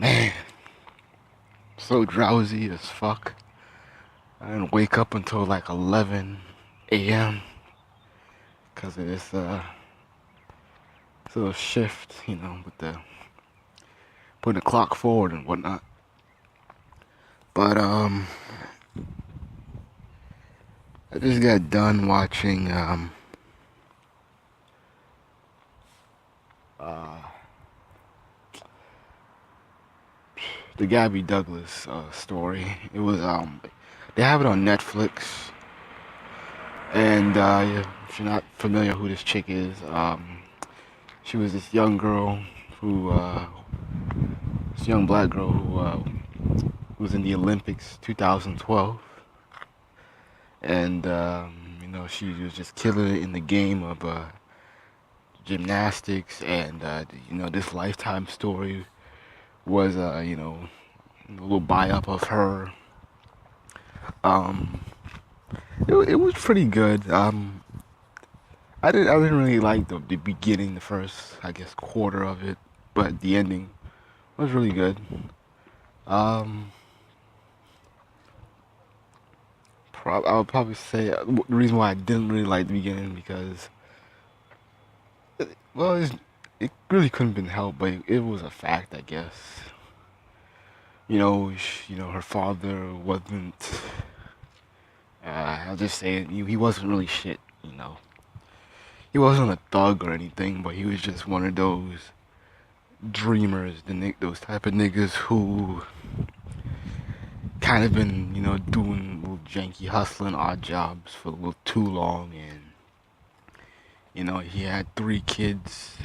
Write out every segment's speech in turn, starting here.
Man, so drowsy as fuck. I didn't wake up until like 11 a.m. because of this little shift, with the putting the clock forward and whatnot. But I just got done watching uh the Gabby Douglas story. It was they have it on Netflix, and if you're not familiar who this chick is, she was this young girl who this young black girl who was in the Olympics 2012, and she was just killing it in the game of gymnastics, and this Lifetime story was a little buy-up of her. Um, it was pretty good. I didn't really like the beginning, the first I guess quarter of it, but the ending was really good. Um, I would probably say the reason why I didn't really like the beginning because well, it really couldn't have been helped, but it was a fact, I guess. Her father wasn't. I'll just say it, he wasn't really shit. He wasn't a thug or anything, but he was just one of those dreamers, those type of niggas who kind of been, doing little janky hustling odd jobs for a little too long, and he had 3 kids,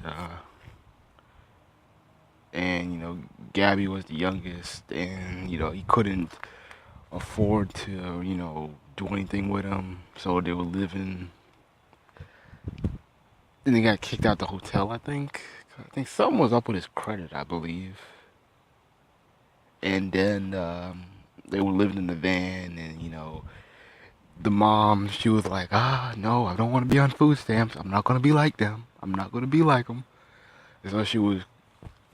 and Gabby was the youngest, and he couldn't afford to, do anything with him, so they were living. Then they got kicked out the hotel, I think. I think something was up with his credit, I believe. And then they were living in the van, and the mom, she was like, no, I don't want to be on food stamps. I'm not gonna be like them. I'm not gonna be like them. And so she was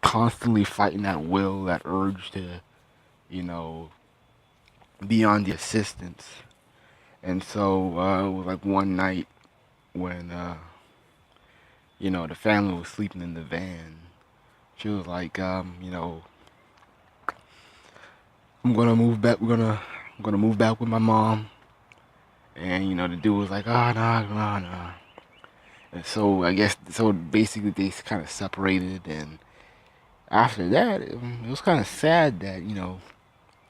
constantly fighting that will, that urge to, you know, be on the assistance. And so it was like one night when the family was sleeping in the van. She was like, I'm gonna move back. I'm gonna move back with my mom. And the dude was like, nah, nah, nah. And so I guess so. Basically, they kind of separated, and after that, it was kind of sad that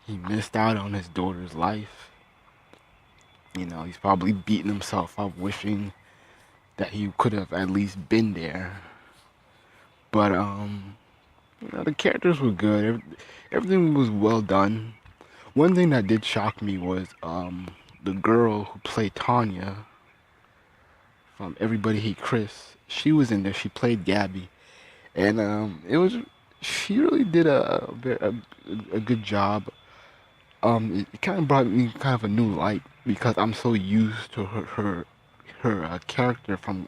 he missed out on his daughter's life. He's probably beating himself up, wishing that he could have at least been there. But the characters were good. Everything was well done. One thing that did shock me was the girl who played Tanya from Everybody Hate Chris. She was in there. She played Gabby, and it was she really did a good job. It kind of brought me kind of a new light because I'm so used to her character from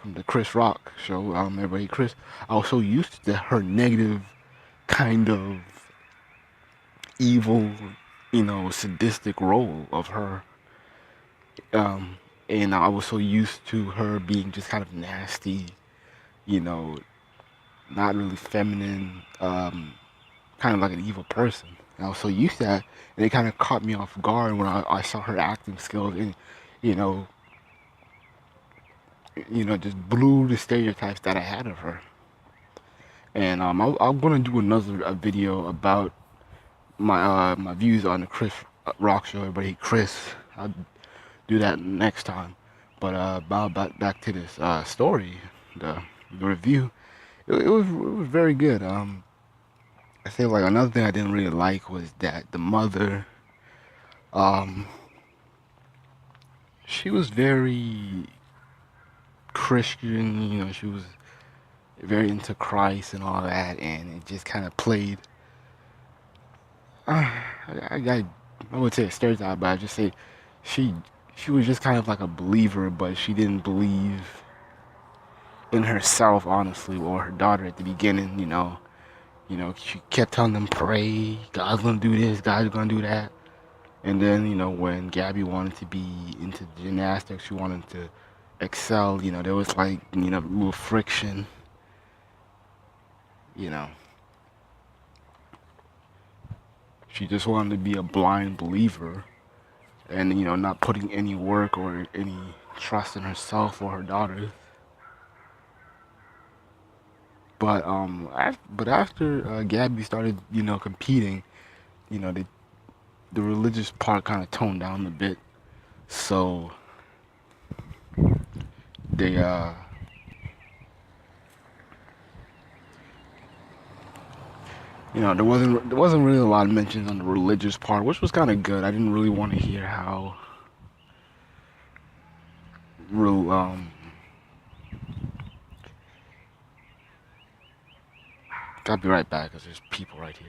the Chris Rock show. Everybody Chris. I was so used to her negative kind of evil, sadistic role of her. Um, and I was so used to her being just kind of nasty, you know, not really feminine, kind of like an evil person. And I was so used to that, and it kind of caught me off guard when I saw her acting skills, and you know, just blew the stereotypes that I had of her. And I'm gonna do another video about my views on the Chris Rock show. Everybody, Chris. I'll do that next time. But back to this story, the review. It was very good. I say like another thing I didn't really like was that the mother, um, she was very Christian. She was very into Christ and all that, and it just kind of played. I would say a stereotype, but I just say she she was just kind of like a believer, but she didn't believe in herself honestly or her daughter at the beginning. She kept telling them, pray, God's gonna do this, God's gonna do that. And then, when Gabby wanted to be into gymnastics, she wanted to excel, there was like, a little friction, you know. She just wanted to be a blind believer and, not putting any work or any trust in herself or her daughters. But after Gabby started, competing, the religious part kind of toned down a bit. So they there wasn't really a lot of mentions on the religious part, which was kind of good. I didn't really want to hear how real I'll be right back because there's people right here.